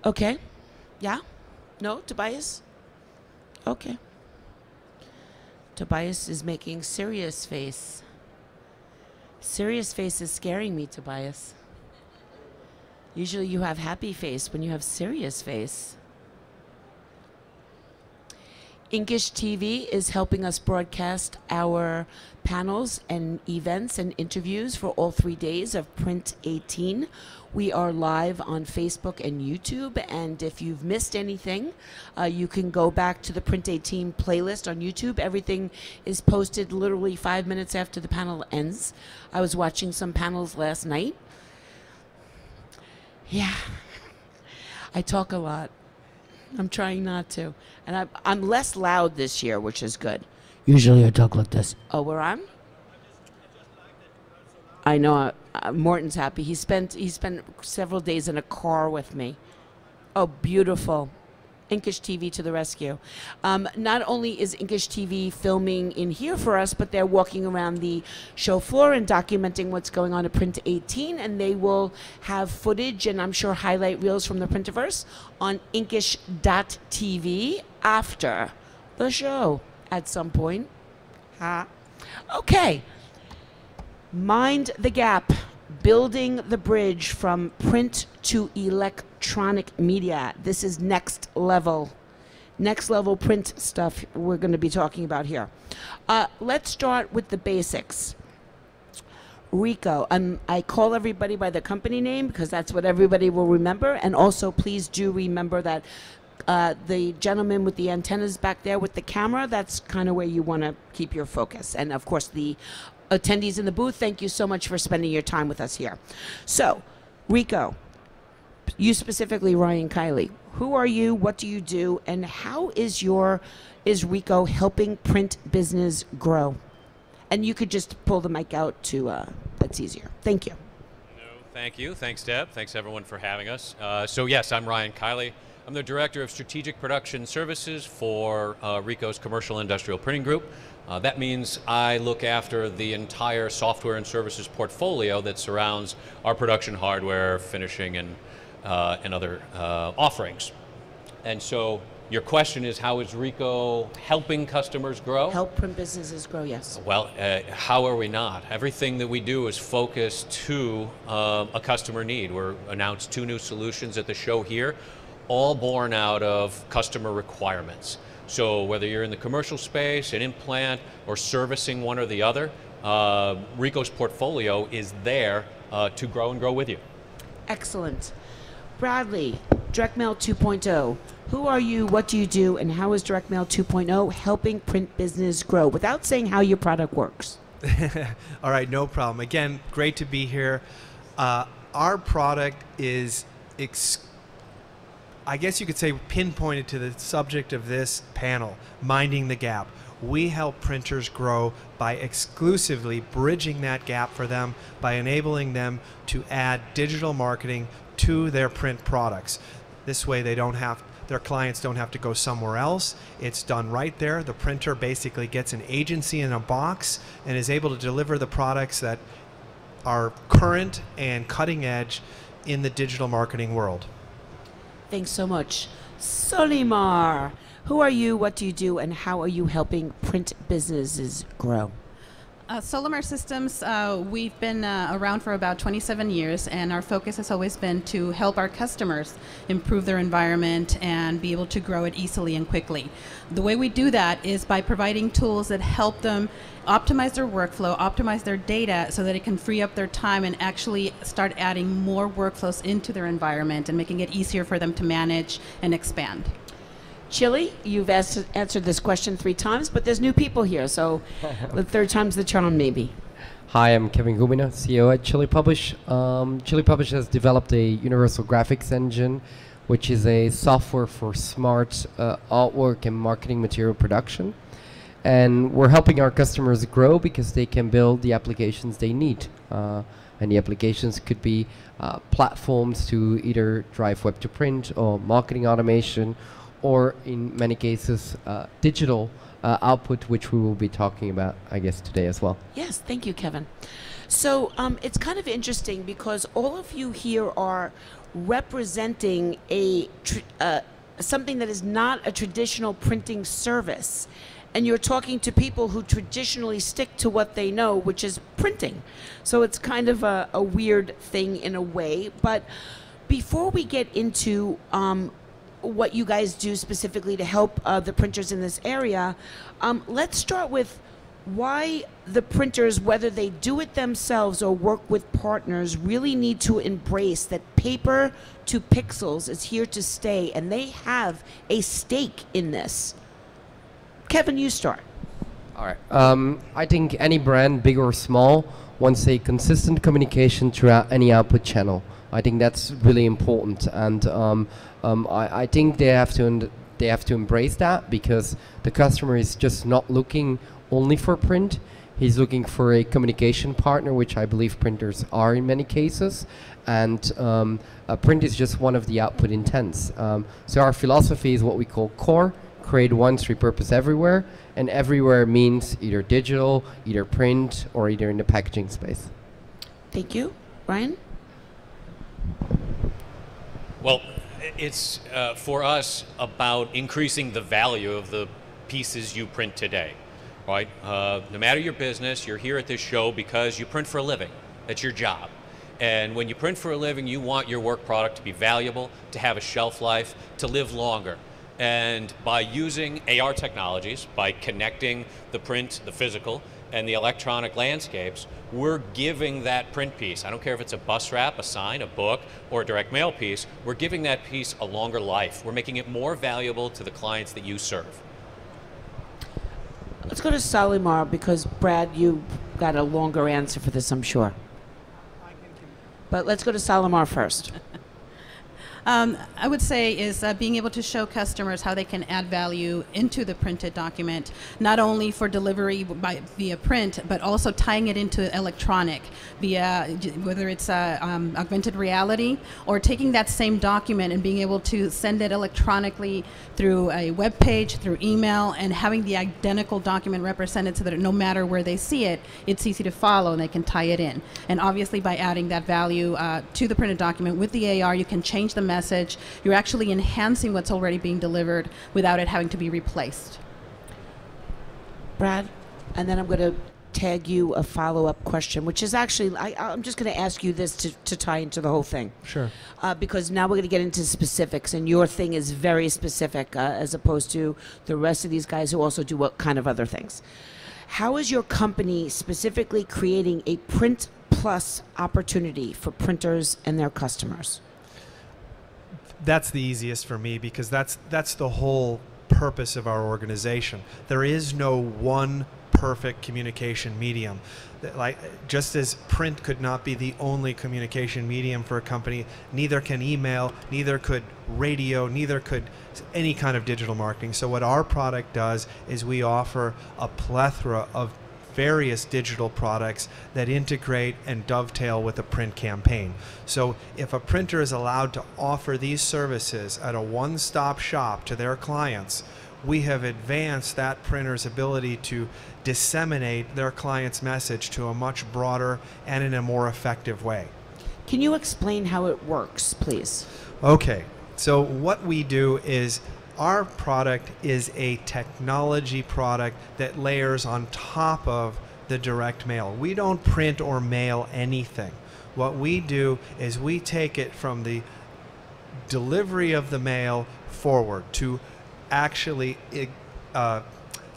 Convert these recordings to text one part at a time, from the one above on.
Okay. Yeah? No, Tobias? Okay. Tobias is making serious face. Serious face is scaring me, Tobias. Usually you have happy face when you have serious face. Inkish TV is helping us broadcast our panels and events and interviews for all 3 days of Print 18. We are live on Facebook and YouTube, and if you've missed anything, you can go back to the Print 18 playlist on YouTube. Everything is posted literally 5 minutes after the panel ends. I was watching some panels last night. Yeah, I talk a lot. I'm trying not to. And I'm less loud this year, which is good. Usually I talk like this. Oh, we're on? I know. Morton's happy. He spent several days in a car with me. Oh, beautiful. Inkish TV to the rescue. Not only is Inkish TV filming in here for us, but they're walking around the show floor and documenting what's going on at Print 18, and they will have footage and I'm sure highlight reels from the Printiverse on inkish.tv after the show at some point. Okay. Mind the gap. Building the bridge from print to electronic media. This is next level print stuff we're going to be talking about here. Let's start with the basics. Ricoh. I call everybody by the company name because that's what everybody will remember. And also, please do remember that the gentleman with the antennas back there with the camera, that's kind of where you want to keep your focus. And of course, the attendees in the booth, thank you so much for spending your time with us here. So, Ricoh, you specifically, Ryan Kiley, who are you, what do you do, and how is Ricoh helping print business grow? And you could just pull the mic out to, that's easier. Thank you. No, thank you. Thanks, Deb. Thanks, everyone, for having us. So, yes, I'm Ryan Kiley. I'm the Director of Strategic Production Services for Ricoh's Commercial Industrial Printing Group. That means I look after the entire software and services portfolio that surrounds our production hardware, finishing, and other offerings. And so your question is, how is Ricoh helping customers grow? Help print businesses grow, yes. Well, how are we not? Everything that we do is focused to a customer need. We're announced 2 new solutions at the show here, all born out of customer requirements. So whether you're in the commercial space, an implant, or servicing one or the other, Ricoh's portfolio is there to grow and grow with you. Excellent. Bradley, DirectMail 2.0. Who are you, what do you do, and how is DirectMail 2.0 helping print business grow without saying how your product works? All right, no problem. Again, great to be here. Our product is I guess you could say pinpointed to the subject of this panel, minding the gap. We help printers grow by exclusively bridging that gap for them by enabling them to add digital marketing to their print products. This way their clients don't have to go somewhere else. It's done right there. The printer basically gets an agency in a box and is able to deliver the products that are current and cutting edge in the digital marketing world. Thanks so much. Solimar, who are you, what do you do, and how are you helping print businesses grow? Solimar Systems, we've been around for about 27 years, and our focus has always been to help our customers improve their environment and be able to grow it easily and quickly. The way we do that is by providing tools that help them optimize their workflow, optimize their data so that it can free up their time and actually start adding more workflows into their environment and making it easier for them to manage and expand. Chili, you've answered this question 3 times, but there's new people here, so the 3rd time's the charm, maybe. Hi, I'm Kevin Gubina, CEO at Chili Publish. Chili Publish has developed a universal graphics engine, which is a software for smart artwork and marketing material production. And we're helping our customers grow because they can build the applications they need. And the applications could be platforms to either drive web to print or marketing automation, or in many cases, digital output, which we will be talking about, I guess, today as well. Yes, thank you, Kevin. So it's kind of interesting because all of you here are representing something that is not a traditional printing service. And you're talking to people who traditionally stick to what they know, which is printing. So it's kind of a weird thing in a way. But before we get into what you guys do specifically to help the printers in this area, let's start with why the printers, whether they do it themselves or work with partners, really need to embrace that paper to pixels is here to stay, and they have a stake in this. Kevin, you start. All right. I think any brand, big or small, wants a consistent communication throughout any output channel. I think that's really important, and I think they have to embrace that, because the customer is just not looking only for print. He's looking for a communication partner, which I believe printers are in many cases, and a print is just one of the output intents. So our philosophy is what we call core: create once, repurpose everywhere, and everywhere means either digital, either print, or either in the packaging space. Thank you. Ryan? Well, it's for us about increasing the value of the pieces you print today, right? No matter your business, you're here at this show because you print for a living. That's your job. And when you print for a living, you want your work product to be valuable, to have a shelf life, to live longer. And by using AR technologies, by connecting the print, the physical, and the electronic landscapes, we're giving that print piece, I don't care if it's a bus wrap, a sign, a book, or a direct mail piece, we're giving that piece a longer life. We're making it more valuable to the clients that you serve. Let's go to Solimar, because Brad, you got a longer answer for this, I'm sure. But let's go to Solimar first. I would say is being able to show customers how they can add value into the printed document, not only for delivery via print, but also tying it into electronic via whether it's augmented reality, or taking that same document and being able to send it electronically through a web page, through email, and having the identical document represented so that no matter where they see it, it's easy to follow and they can tie it in. And obviously by adding that value to the printed document with the AR, you can change the message. You're actually enhancing what's already being delivered without it having to be replaced. Brad, and then I'm going to tag you a follow-up question, which is actually, I'm just going to ask you this to tie into the whole thing. Sure. Because now we're going to get into specifics, and your thing is very specific as opposed to the rest of these guys who also do what kind of other things. How is your company specifically creating a print plus opportunity for printers and their customers? That's the easiest for me, because that's the whole purpose of our organization. There is no one perfect communication medium. Like, just as print could not be the only communication medium for a company, neither can email, neither could radio, neither could any kind of digital marketing. So what our product does is we offer a plethora of various digital products that integrate and dovetail with a print campaign. So if a printer is allowed to offer these services at a one-stop shop to their clients, we have advanced that printer's ability to disseminate their client's message to a much broader and in a more effective way. Can you explain how it works, please? Okay, so what we do is our product is a technology product that layers on top of the direct mail. We don't print or mail anything. What we do is we take it from the delivery of the mail forward to actually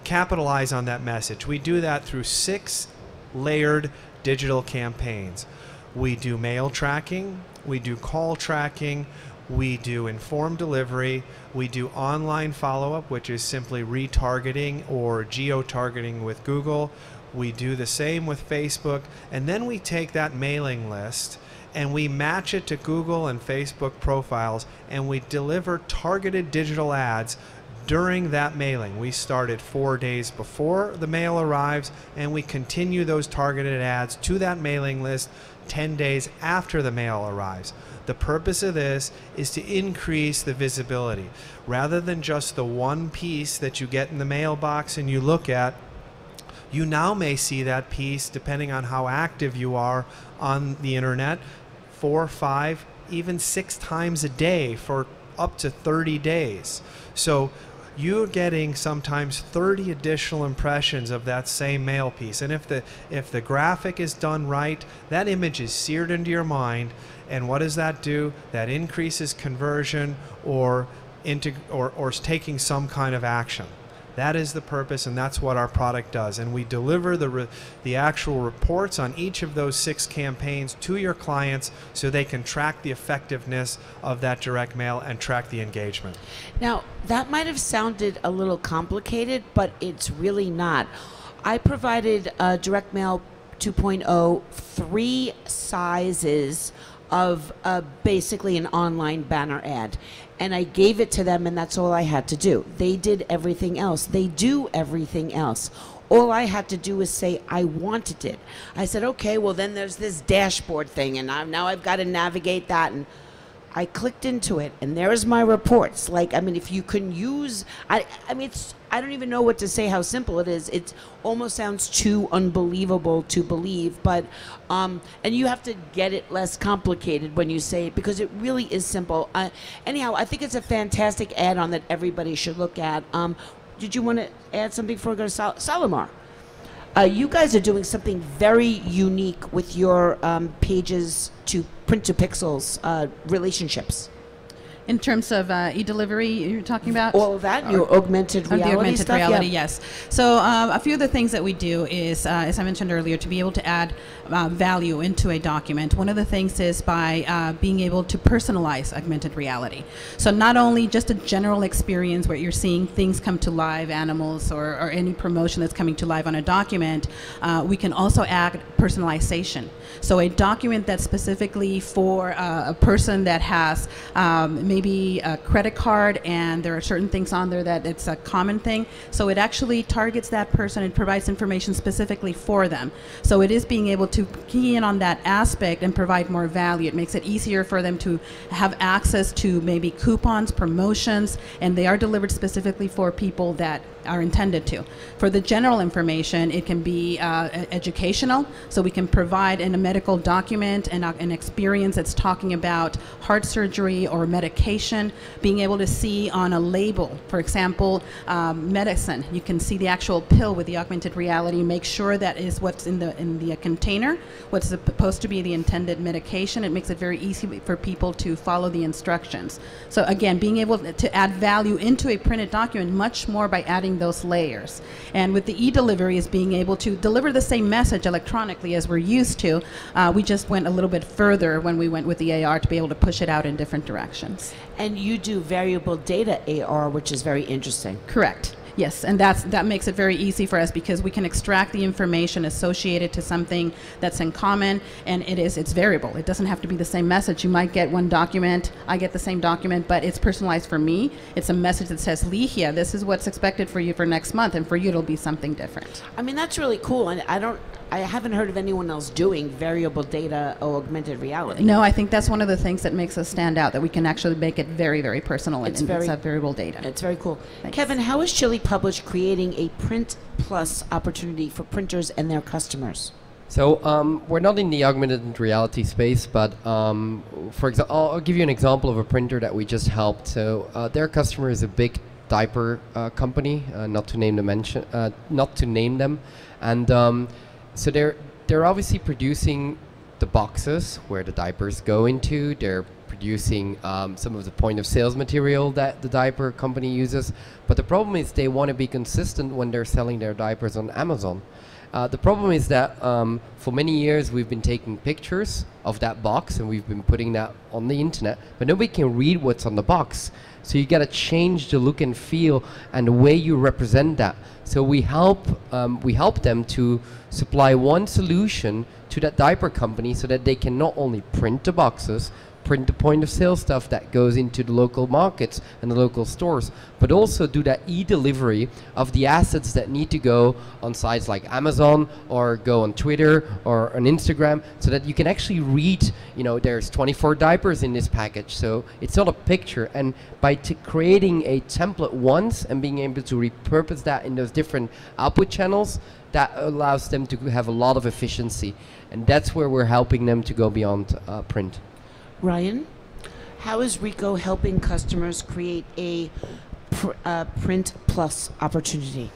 capitalize on that message. We do that through 6 layered digital campaigns. We do mail tracking, we do call tracking, we do informed delivery, we do online follow-up, which is simply retargeting or geo-targeting with Google. We do the same with Facebook, and then we take that mailing list and we match it to Google and Facebook profiles, and we deliver targeted digital ads during that mailing. We started 4 days before the mail arrives, and we continue those targeted ads to that mailing list 10 days after the mail arrives. The purpose of this is to increase the visibility. Rather than just the one piece that you get in the mailbox and you look at, You now may see that piece, depending on how active you are on the internet, 4, 5, even 6 times a day for up to 30 days. So you're getting sometimes 30 additional impressions of that same mail piece. And if the graphic is done right, that image is seared into your mind. And what does that do? That increases conversion or taking some kind of action. That is the purpose, and that's what our product does. And we deliver the actual reports on each of those 6 campaigns to your clients so they can track the effectiveness of that direct mail and track the engagement. Now, that might have sounded a little complicated, but it's really not. I provided Direct Mail 2.0 3 sizes of basically an online banner ad. And I gave it to them, and that's all I had to do. They did everything else. They do everything else. All I had to do was say I wanted it. I said, okay, well then there's this dashboard thing, and now I've got to navigate that. And I clicked into it, and there's my reports. Like, I mean, if you can use, I mean, I don't even know what to say how simple it is. It almost sounds too unbelievable to believe, but, and you have to get it less complicated when you say it, because it really is simple. Anyhow, I think it's a fantastic add-on that everybody should look at. Did you want to add something before we go to Solimar? You guys are doing something very unique with your pages to print to pixels relationships. In terms of e-delivery, you're talking about? All of that, your augmented reality the augmented stuff? reality, Yeah. yes. So a few of the things that we do is, as I mentioned earlier, to be able to add value into a document. One of the things is by being able to personalize augmented reality. So not only just a general experience where you're seeing things come to life, animals or any promotion that's coming to life on a document, we can also add personalization. So a document that's specifically for a person that has maybe a credit card, and there are certain things on there that it's a common thing. So it actually targets that person and provides information specifically for them. So it is being able to key in on that aspect and provide more value. It makes it easier for them to have access to maybe coupons, promotions, and they are delivered specifically for people that are intended to. For the general information, it can be educational, so we can provide in a medical document an experience that's talking about heart surgery or medication, being able to see on a label, for example, medicine. You can see the actual pill with the augmented reality, make sure that is what's in the container, what's supposed to be the intended medication. It makes it very easy for people to follow the instructions. So again, being able to add value into a printed document much more by adding those layers. And with the e-delivery is being able to deliver the same message electronically as we're used to. We just went a little bit further when we went with the AR to be able to push it out in different directions. And you do variable data AR, which is very interesting. Correct. Yes, and that makes it very easy for us because we can extract the information associated to something that's in common, and it's variable. It doesn't have to be the same message. You might get one document, I get the same document, but it's personalized for me. It's a message that says, Lihia, this is what's expected for you for next month, and for you it'll be something different. I mean, that's really cool, and I haven't heard of anyone else doing variable data or augmented reality. No, I think that's one of the things that makes us stand out, that we can actually make it very, very personal and have variable data. It's very cool. Thanks. Kevin, how is Chili Publish creating a print plus opportunity for printers and their customers? So we're not in the augmented reality space, but for example, I'll give you an example of a printer that we just helped. So their customer is a big diaper company, not to name them, and so they're obviously producing the boxes where the diapers go into. They're producing some of the point of sales material that the diaper company uses. But the problem is they want to be consistent when they're selling their diapers on Amazon. The problem is that for many years we've been taking pictures of that box and we've been putting that on the internet, but nobody can read what's on the box. So you got to change the look and feel and the way you represent that. So we help them to supply one solution to that diaper company so that they can not only print the boxes, print the point of sale stuff that goes into the local markets and the local stores, but also do that e-delivery of the assets that need to go on sites like Amazon or go on Twitter or on Instagram, so that you can actually read, you know, there's 24 diapers in this package, so it's not a picture. And by creating a template once and being able to repurpose that in those different output channels, that allows them to have a lot of efficiency. And that's where we're helping them to go beyond print. Ryan, how is Ricoh helping customers create a print plus opportunity?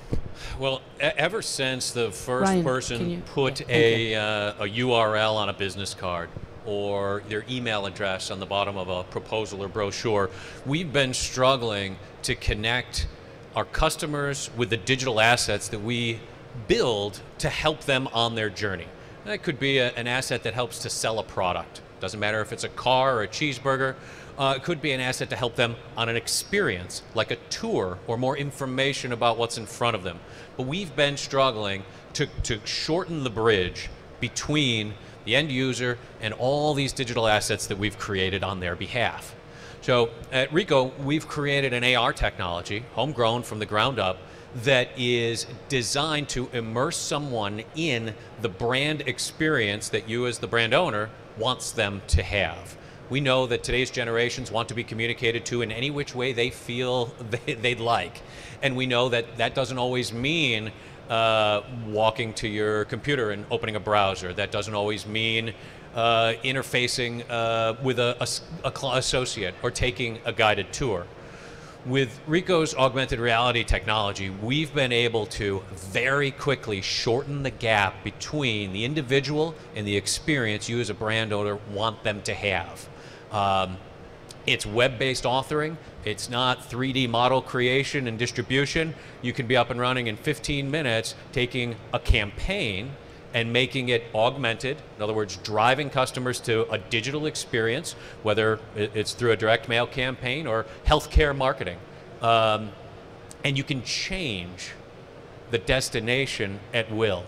Well, ever since the first Ryan, person put a URL on a business card or their email address on the bottom of a proposal or brochure, we've been struggling to connect our customers with the digital assets that we build to help them on their journey. That could be an asset that helps to sell a product. Doesn't matter if it's a car or a cheeseburger. It could be an asset to help them on an experience, like a tour or more information about what's in front of them. But we've been struggling to shorten the bridge between the end user and all these digital assets that we've created on their behalf. So at Ricoh, we've created an AR technology, homegrown from the ground up, that is designed to immerse someone in the brand experience that you as the brand owner wants them to have. We know that today's generations want to be communicated to in any which way they feel they'd like. And we know that that doesn't always mean walking to your computer and opening a browser. That doesn't always mean interfacing with a associate or taking a guided tour. With Ricoh's augmented reality technology, we've been able to very quickly shorten the gap between the individual and the experience you as a brand owner want them to have. It's web-based authoring. It's not 3D model creation and distribution. You can be up and running in 15 minutes taking a campaign and making it augmented, in other words, driving customers to a digital experience, whether it's through a direct mail campaign or healthcare marketing. And you can change the destination at will.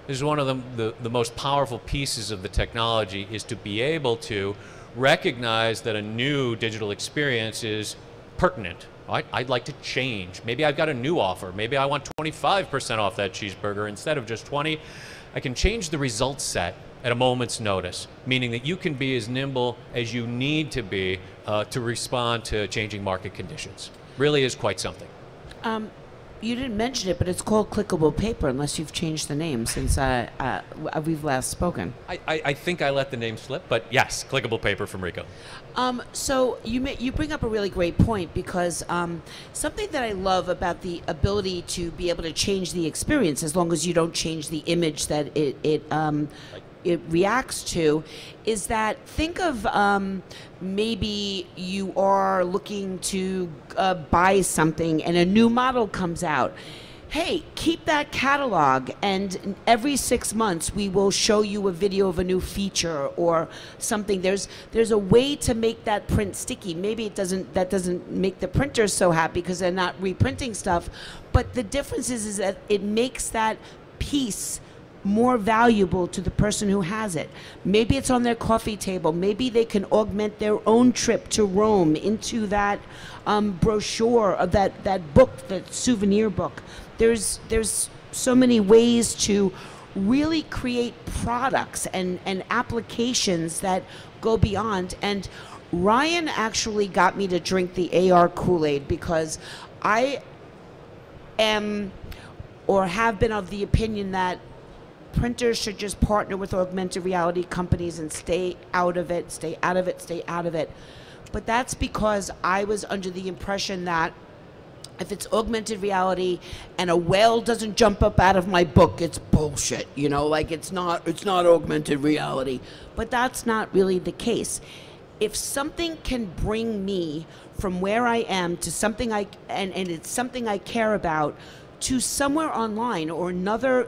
This is one of the most powerful pieces of the technology, is to be able to recognize that a new digital experience is pertinent. I'd like to change. Maybe I've got a new offer. Maybe I want 25% off that cheeseburger instead of just 20. I can change the result set at a moment's notice, meaning that you can be as nimble as you need to be to respond to changing market conditions. Really is quite something. You didn't mention it, but it's called clickable paper, unless you've changed the name since we've last spoken. I think I let the name slip, but yes, clickable paper from Ricoh. So you bring up a really great point, because something that I love about the ability to be able to change the experience, as long as you don't change the image that it reacts to, is that think of maybe you are looking to buy something and a new model comes out. Hey, keep that catalog, and every 6 months we will show you a video of a new feature or something. There's a way to make that print sticky. Maybe that doesn't make the printers so happy because they're not reprinting stuff, but the difference is that it makes that piece more valuable to the person who has it. Maybe it's on their coffee table. Maybe they can augment their own trip to Rome into that brochure, or that book, that souvenir book. There's so many ways to really create products and applications that go beyond. And Ryan actually got me to drink the AR Kool-Aid, because I am, or have been, of the opinion that printers should just partner with augmented reality companies and stay out of it, stay out of it, stay out of it. But that's because I was under the impression that if it's augmented reality and a whale doesn't jump up out of my book, it's bullshit, you know, like it's not augmented reality. But that's not really the case. If something can bring me from where I am to something and it's something I care about, to somewhere online or another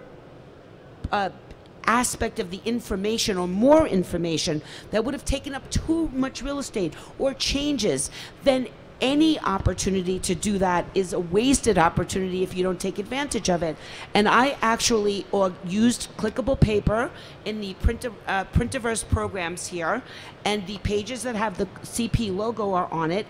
aspect of the information, or more information that would have taken up too much real estate, or changes, then any opportunity to do that is a wasted opportunity if you don't take advantage of it. And I actually used clickable paper in the Printiverse programs here, and the pages that have the CP logo are on it,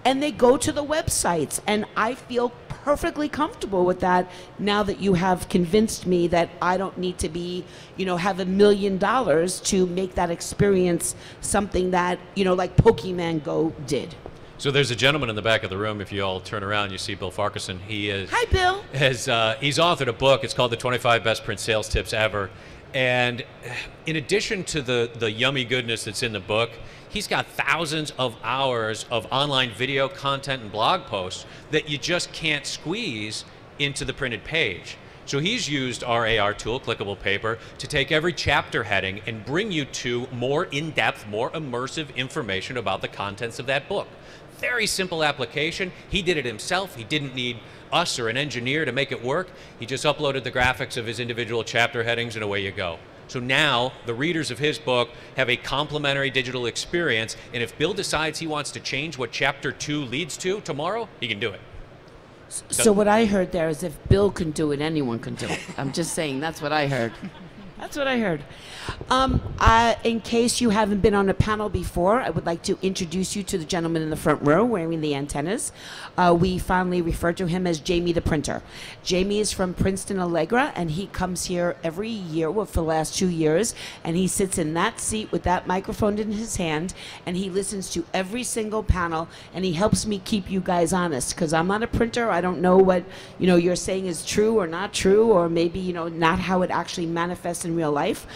and they go to the websites, and I feel perfectly comfortable with that now that you have convinced me that I don't need to be, have $1 million to make that experience something that, like Pokemon Go did. So there's a gentleman in the back of the room. If you all turn around, you see Bill Farquharson. Hi, Bill. He's authored a book. It's called The 25 Best Print Sales Tips Ever. And in addition to the yummy goodness that's in the book, he's got thousands of hours of online video content and blog posts that you just can't squeeze into the printed page. So he's used our AR tool, clickable paper, to take every chapter heading and bring you to more in-depth, more immersive information about the contents of that book. Very simple application. He did it himself. He didn't need us or an engineer to make it work. He just uploaded the graphics of his individual chapter headings, and away you go. So now the readers of his book have a complimentary digital experience, and if Bill decides he wants to change what chapter 2 leads to tomorrow, he can do it. So what I heard there is if Bill can do it, anyone can do it. I'm just saying, that's what I heard. That's what I heard. In case you haven't been on a panel before, I would like to introduce you to the gentleman in the front row wearing the antennas. We fondly refer to him as Jamie the Printer. Jamie is from Princeton Allegra, and he comes here every year, well, for the last 2 years, and he sits in that seat with that microphone in his hand, and he listens to every single panel, and he helps me keep you guys honest, because I'm not a printer. I don't know what you're saying is true or not true, or maybe not how it actually manifests in real life.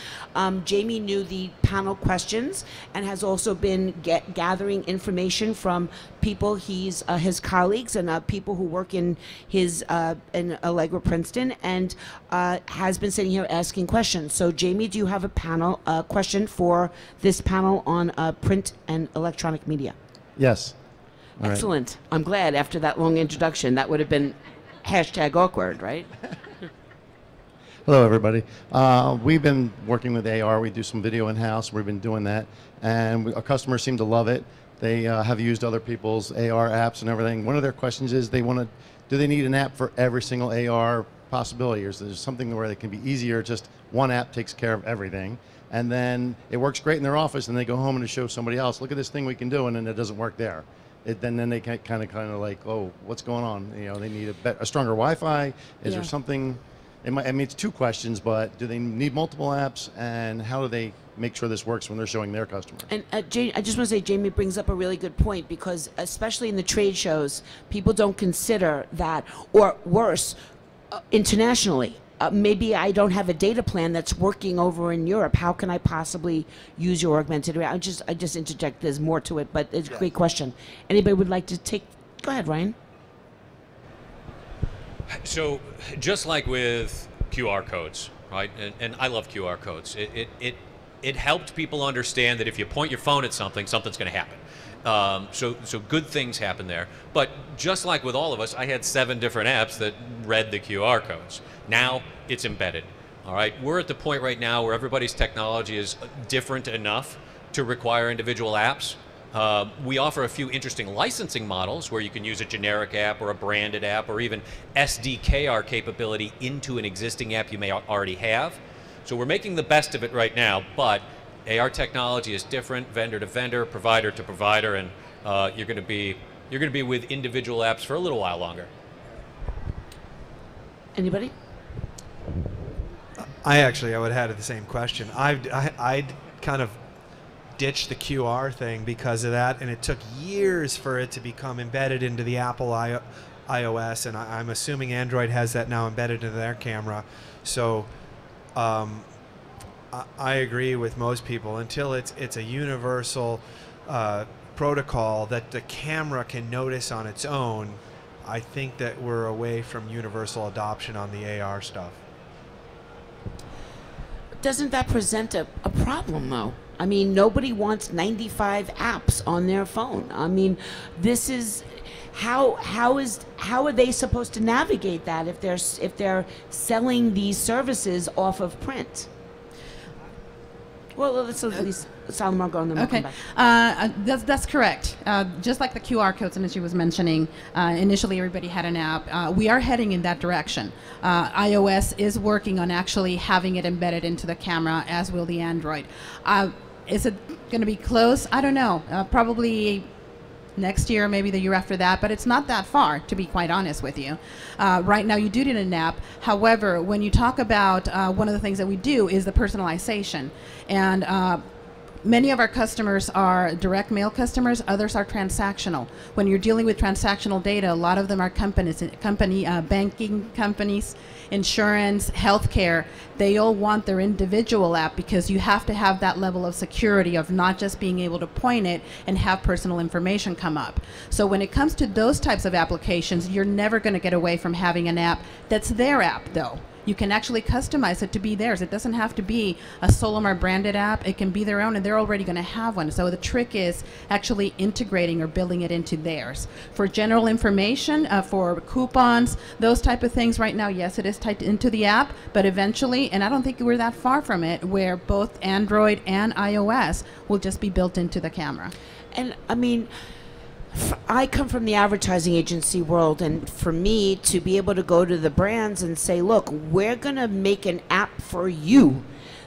Jamie knew the panel questions and has also been gathering information from people, his colleagues and people who work in in Allegra Princeton, and has been sitting here asking questions. So Jamie, do you have a question for this panel on print and electronic media? Yes. All Excellent. Right. I'm glad after that long introduction. That would have been #awkward, right? Hello, everybody. We've been working with AR. We do some video in-house. We've been doing that, and our customers seem to love it. They have used other people's AR apps and everything. One of their questions is do they need an app for every single AR possibility, or is there something where it can be easier, just one app takes care of everything, and then it works great in their office, and they go home and show somebody else, look at this thing we can do, and then it doesn't work there. Then they kind of like, oh, what's going on? They need a stronger Wi-Fi. Is there something? It's two questions, but do they need multiple apps, and how do they make sure this works when they're showing their customers? And Jamie, I just want to say, Jamie brings up a really good point, because especially in the trade shows, people don't consider that, or worse, internationally. Maybe I don't have a data plan that's working over in Europe. How can I possibly use your augmented reality? I just interject. There's more to it, but it's a great question. Anybody would like to take? Go ahead, Ryan. So just like with QR codes, right? And I love QR codes. It helped people understand that if you point your phone at something, something's going to happen. So good things happen there. But just like with all of us, I had 7 different apps that read the QR codes. Now it's embedded. All right, we're at the point right now where everybody's technology is different enough to require individual apps. We offer a few interesting licensing models where you can use a generic app or a branded app, or even SDKR capability into an existing app you may already have. So we're making the best of it right now, but AR technology is different, vendor to vendor, provider to provider, and you're going to be with individual apps for a little while longer. Anybody? I would have had the same question. I'd kind of ditched the QR thing because of that, and it took years for it to become embedded into the Apple iOS, and I'm assuming Android has that now embedded into their camera. So I agree with most people. Until it's a universal protocol that the camera can notice on its own, I think that we're away from universal adoption on the AR stuff. Doesn't that present a problem, though? I mean, nobody wants 95 apps on their phone. I mean, this is how are they supposed to navigate that if they're selling these services off of print? Well, let's at least Solimar go and then we'll Okay, come back. that's correct. Just like the QR codes, and as she was mentioning, initially everybody had an app. We are heading in that direction. iOS is working on actually having it embedded into the camera, as will the Android. Is it going to be close? I don't know. Probably next year, maybe the year after that, but it's not that far, to be quite honest with you. Right now, you do need an app. However, when you talk about one of the things that we do is the personalization. And many of our customers are direct mail customers, others are transactional. When you're dealing with transactional data, a lot of them are banking companies, insurance, healthcare. They all want their individual app because you have to have that level of security of not just being able to point it and have personal information come up. So when it comes to those types of applications, you're never going to get away from having an app that's their app, though. You can actually customize it to be theirs. It doesn't have to be a Solimar branded app. It can be their own, and they're already going to have one. So the trick is actually integrating or building it into theirs. For general information, for coupons, those type of things right now, yes, it is typed into the app, but eventually, and I don't think we're that far from it, where both Android and iOS will just be built into the camera. And I mean, I come from the advertising agency world, and for me to be able to go to the brands and say, look, we're going to make an app for you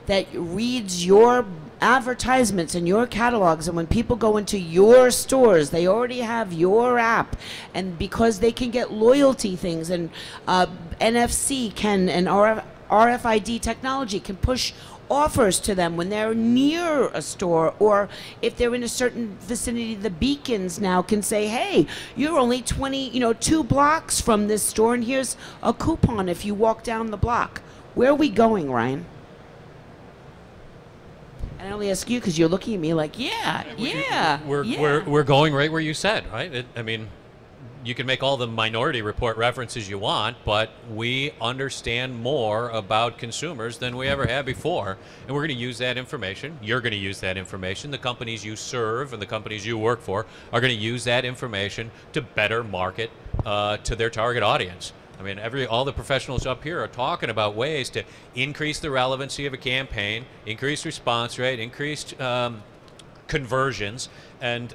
that reads your advertisements and your catalogs, and when people go into your stores, they already have your app, and because they can get loyalty things, and NFC can, and RFID technology can push offers to them when they're near a store, or if they're in a certain vicinity. The beacons now can say, hey, you're only 2 blocks from this store, and here's a coupon if you walk down the block. Where are we going, Ryan? And I only ask you because you're looking at me like, We're going right where you said, right? I mean, you can make all the Minority Report references you want, but we understand more about consumers than we ever have before, and we're going to use that information. You're going to use that information. The companies you serve and the companies you work for are going to use that information to better market to their target audience. I mean, all the professionals up here are talking about ways to increase the relevancy of a campaign, increase response rate, increase conversions, and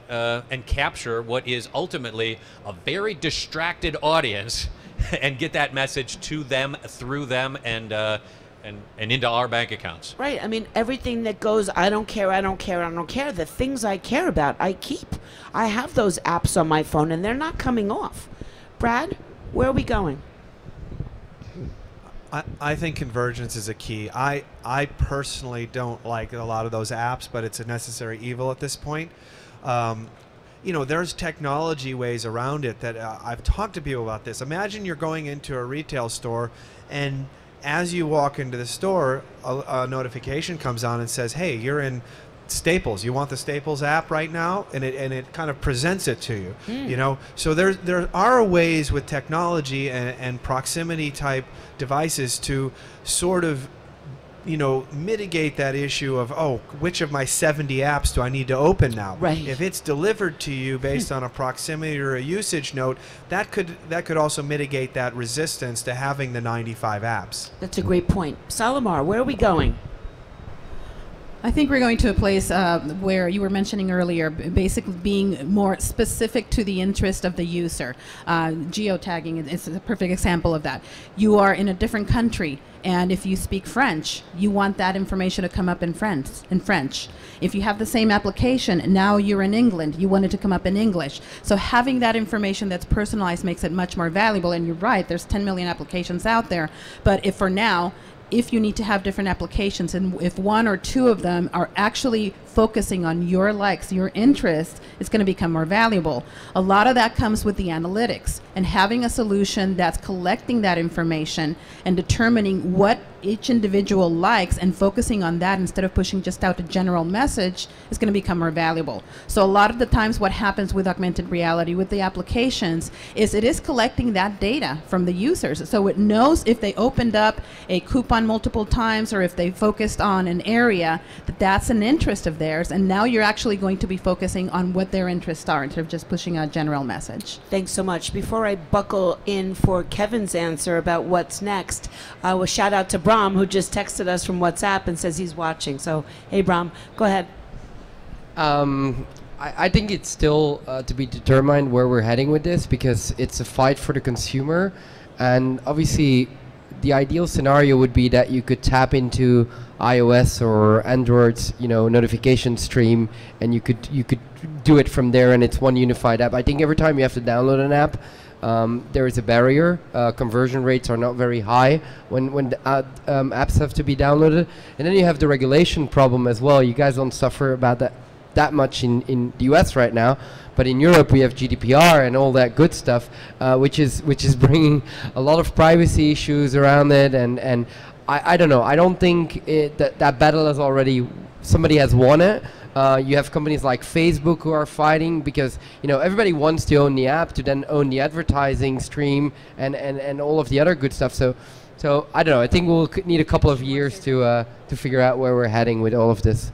capture what is ultimately a very distracted audience and get that message to them, through them, and into our bank accounts. Right. I mean, everything that goes, I don't care, I don't care, I don't care, the things I care about, I keep. I have those apps on my phone, and they're not coming off. Brad, where are we going? I think convergence is a key. I personally don't like a lot of those apps, but it's a necessary evil at this point. There's technology ways around it that I've talked to people about this. Imagine you're going into a retail store, and as you walk into the store, a notification comes on and says, hey, you're in Staples. You want the Staples app right now? And it kind of presents it to you. So there are ways with technology and proximity type devices to sort of mitigate that issue of, which of my 70 apps do I need to open now? Right. If it's delivered to you based on a proximity or a usage note, that could also mitigate that resistance to having the 95 apps. That's a great point. Solimar, where are we going? I think we're going to a place where you were mentioning earlier, basically being more specific to the interest of the user. Geotagging is a perfect example of that. You are in a different country, and if you speak French, you want that information to come up in French. If you have the same application, now you're in England, you want it to come up in English. So having that information that's personalized makes it much more valuable, and you're right, there's 10 million applications out there, but if you need to have different applications, and if one or two of them are actually focusing on your likes, your interests, it's going to become more valuable. A lot of that comes with the analytics, and having a solution that's collecting that information and determining what each individual likes and focusing on that instead of pushing just out a general message is going to become more valuable. So a lot of the times what happens with augmented reality, with the applications, is it is collecting that data from the users. So it knows if they opened up a coupon multiple times or if they focused on an area, that's an interest of theirs, and now you're actually going to be focusing on what their interests are instead of just pushing a general message. Thanks so much. Before I buckle in for Kevin's answer about what's next, I will shout out to Brahm, who just texted us from WhatsApp and says he's watching. So, hey, Brahm, go ahead. I think it's still to be determined where we're heading with this, because it's a fight for the consumer, and obviously the ideal scenario would be that you could tap into iOS or Android's notification stream, and you could do it from there, and it's one unified app. I think every time you have to download an app, there is a barrier. Conversion rates are not very high when apps have to be downloaded, and then you have the regulation problem as well. You guys don't suffer about that much in the US right now, but in Europe we have GDPR and all that good stuff, which is bringing a lot of privacy issues around it, and I don't know. I don't think that battle is already, somebody has won it. You have companies like Facebook who are fighting because everybody wants to own the app to then own the advertising stream and all of the other good stuff. So I don't know. I think we'll need a couple of years to figure out where we're heading with all of this.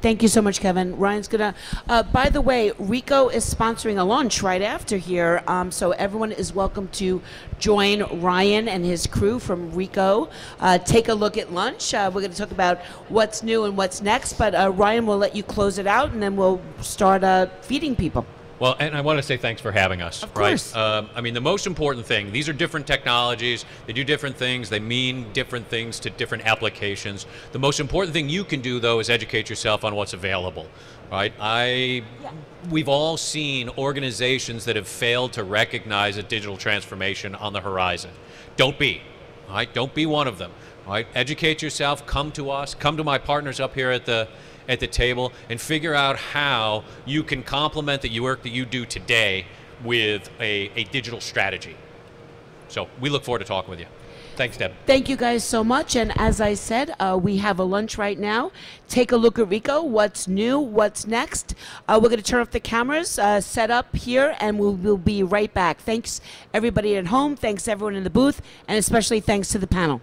Thank you so much, Kevin. Ryan's gonna. By the way, Ricoh is sponsoring a lunch right after here, so everyone is welcome to join Ryan and his crew from Ricoh. Take a look at lunch. We're going to talk about what's new and what's next, but Ryan will let you close it out, and then we'll start feeding people. Well, and I want to say thanks for having us. Of course. Right? I mean, the most important thing, these are different technologies, they do different things, they mean different things to different applications. The most important thing you can do, though, is educate yourself on what's available. Right? We've all seen organizations that have failed to recognize a digital transformation on the horizon. Don't be. Right? Don't be one of them. Right? Educate yourself, come to us, come to my partners up here at the table, and figure out how you can complement the work that you do today with a digital strategy. So we look forward to talking with you. Thanks, Deb. Thank you guys so much. And as I said, we have a lunch right now. Take a look at Ricoh. What's new? What's next? We're going to turn off the cameras, set up here, and we'll be right back. Thanks, everybody at home. Thanks, everyone in the booth. And especially thanks to the panel.